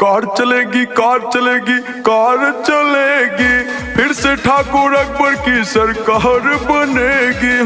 कार चलेगी कार चलेगी कार चलेगी, फिर से ठाकुर अकबर की सरकार बनेगी।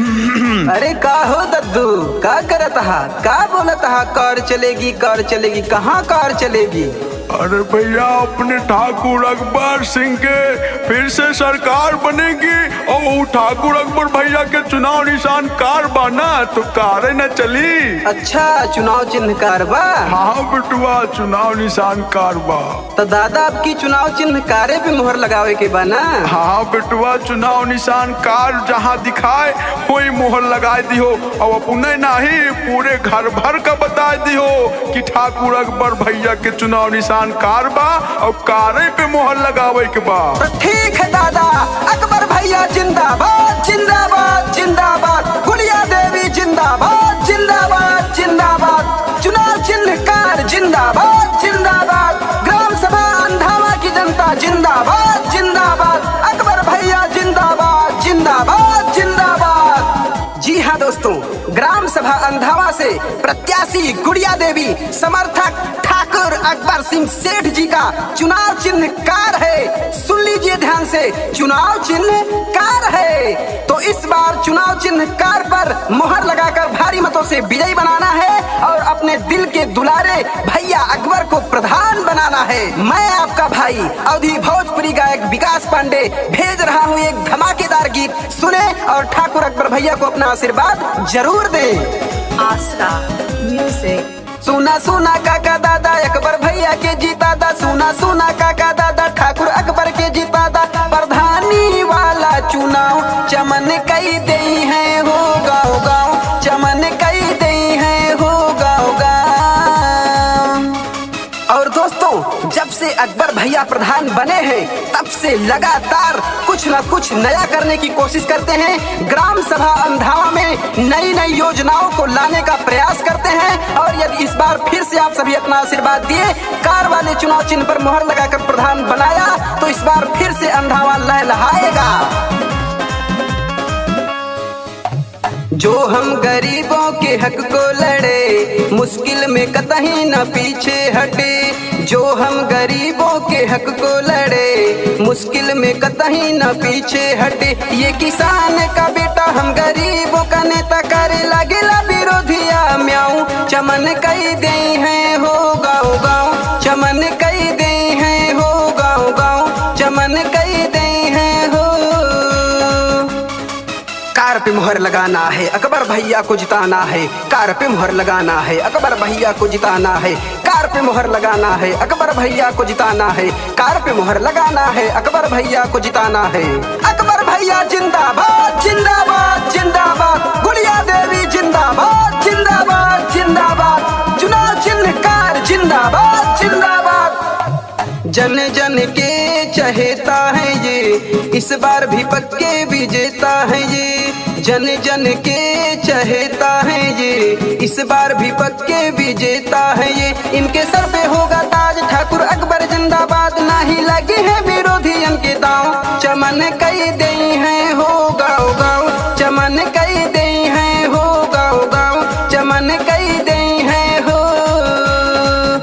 अरे का हो दद्दू, का करत हा, का बोलत हा? कार चलेगी कहाँ कार चलेगी? अरे भैया अपने ठाकुर अकबर सिंह के फिर से सरकार बनेगी और वो ठाकुर अकबर भैया के चुनाव निशान कार बना तो कारें न चली। अच्छा चुनाव चिन्ह कार बा? हाँ बेटुआ चुनाव निशान कार बा। तो दादा आपकी चुनाव चिन्ह कारे पे मोहर लगावे के बा ना? हाँ बेटुआ चुनाव निशान कार जहाँ दिखाए वही मोहर लगा दियो और अपने नहीं पूरे घर भर का बता दियो कि ठाकुर अकबर भैया के चुनाव निशान कार बा और कारे पे मोहर लगावे के बा। तो ठीक है दादा, अकबर भैया जिंदाबाद जिंदाबाद जिंदाबाद, गुड़िया देवी जिंदाबाद जिंदाबाद जिंदाबाद, चुनाव चिन्ह कार जिंदाबाद जिंदाबाद, ग्राम सभा अंधावा की जनता जिंदाबाद जिंदाबाद, अकबर भैया जिंदाबाद जिंदाबाद जिंदाबाद। जी हाँ दोस्तों, ग्राम सभा अंधावा से प्रत्याशी गुड़िया देवी समर्थक ठाकुर अकबर सिंह सेठ जी का चुनाव चिन्ह कार है। सुन लीजिए ध्यान से, चुनाव चिन्ह कार है। तो इस बार चुनाव चिन्ह कार पर मोहर लगाकर भारी मतों से विजयी बनाना है और अपने दिल के दुलारे भैया अकबर को प्रधान बनाना है। मैं आपका भाई अवधी भोजपुरी गायक विकास पांडे भेज रहा हूँ एक धमाकेदार गीत, सुने और ठाकुर अकबर भैया को अपना आशीर्वाद जरूर दें। आसरा म्यूजिक। सुना सुना काका दादा अकबर भैया के जीता दा, सुना सुना काका दादा ठाकुर अकबर के जीता दा, प्रधानी वाला चुनाव चमन कई दे हैं हो गाँव गाँव, चमन कई दे हैं हो गाँव गाँव। और दोस्तों जब से अकबर भैया प्रधान बने हैं तब से लगातार कुछ न कुछ नया करने की कोशिश करते हैं। ग्राम सभा अंधावा में नई नई योजनाओं को लाने का प्रयास करते हैं और यदि इस बार फिर से आप सभी अपना आशीर्वाद दिए, कार वाले चुनाव चिन्ह पर मोहर लगाकर प्रधान बनाया तो इस बार फिर से अंधावा लहलहाएगा। जो हम गरीबों के हक को लड़े, मुश्किल में कतई न पीछे हटे। जो हम गरीबों के हक को लड़े, मुश्किल में कतई न पीछे हटे। ये किसान का बेटा हम गरीबों का नेता, करे लगेला विरोधिया म्याऊं, चमन कई दे हैं हो गाँव गाँव, चमन कई दे हैं हो गाँव गाँव, चमन कई दे हैं हो। कार पे मोहर लगाना है, अकबर भैया को जिताना है, कार पे मोहर लगाना है, अकबर भैया को जिताना है, कार पे मोहर लगाना है, अकबर भैया को जिताना है, कार पे मोहर लगाना है, अकबर भैया को जिताना है। अकबर भैया जिंदाबाद जिंदाबाद जिंदाबाद, गुड़िया देवी जिंदाबाद जिंदाबाद जिंदाबाद, चुनाव चिन्ह कार जिंदाबाद जिंदाबाद। जन जन के चहेता है ये, इस बार भी पक्के विजेता है ये। जन जन के चहेता है ये, इस बार भी पक्के विजेता है ये। इनके सर पे होगा ताज, ठाकुर अकबर जिंदाबाद, ना ही लगे हैं विरोधियन के दांव, चमन कई दे हैं हो गाँव गाँव, चमन कई दे हैं हो गाँव गाँव, चमन कई दे हैं हो।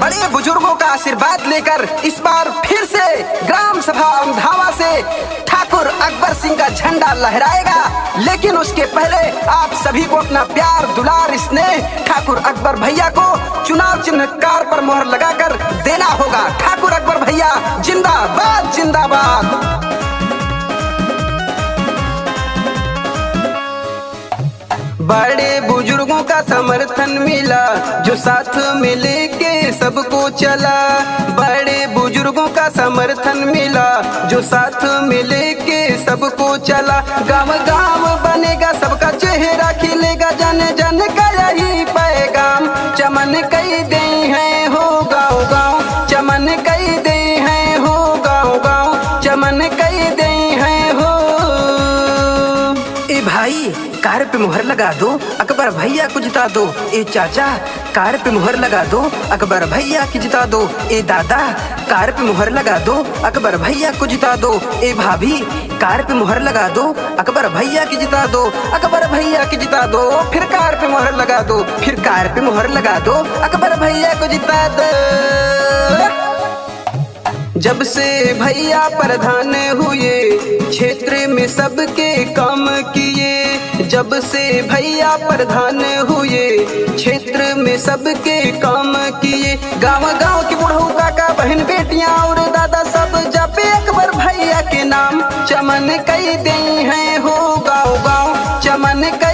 बड़े बुजुर्गों का आशीर्वाद लेकर इस बार फिर से ग्राम सभा अंधावा से ठाकुर अकबर सिंह का झंडा लहराएगा। लेकिन उसके पहले आप सभी को अपना प्यार दुलार स्नेह ठाकुर अकबर भैया को चुनाव चिन्ह कार पर मोहर लगाकर देना होगा। ठाकुर अकबर भैया जिंदाबाद जिंदाबाद। बड़े बुजुर्गों का समर्थन मिला, जो साथ में लेके सबको चला। बड़े बुजुर्गों का समर्थन मिला, जो साथ में लेके सबको चला। गाँव गाँव बनेगा सबका चेहरा खिलेगा, जन जन का यही पैगाम, चमन कई दे हैं हो गाँव गाँव, चमन कई दे हैं हो गाँव गाँव, चमन कई दे हैं हो। ए भाई कार पे मोहर लगा दो, अकबर भैया को जिता दो। ए चाचा कार पे मोहर लगा दो, अकबर भैया की जिता दो। ए दादा कार पे मोहर लगा दो, अकबर भैया को जिता दो। ए भाभी कार पे मोहर लगा दो, अकबर भैया की जिता दो, अकबर भैया की जिता दो। फिर कार पे मोहर लगा दो, फिर कार पे मोहर लगा दो, अकबर भैया को जिता दो। जब से भैया प्रधान हुए क्षेत्र में सबके काम किए। जब से भैया प्रधान हुए क्षेत्र में सबके काम किए। गांव गांव की बुढ़ऊ काका बहन बेटियां और दादा सब जपे अकबर भैया के नाम। चमन कई दे हैं हो गाँव गाँव, चमन कई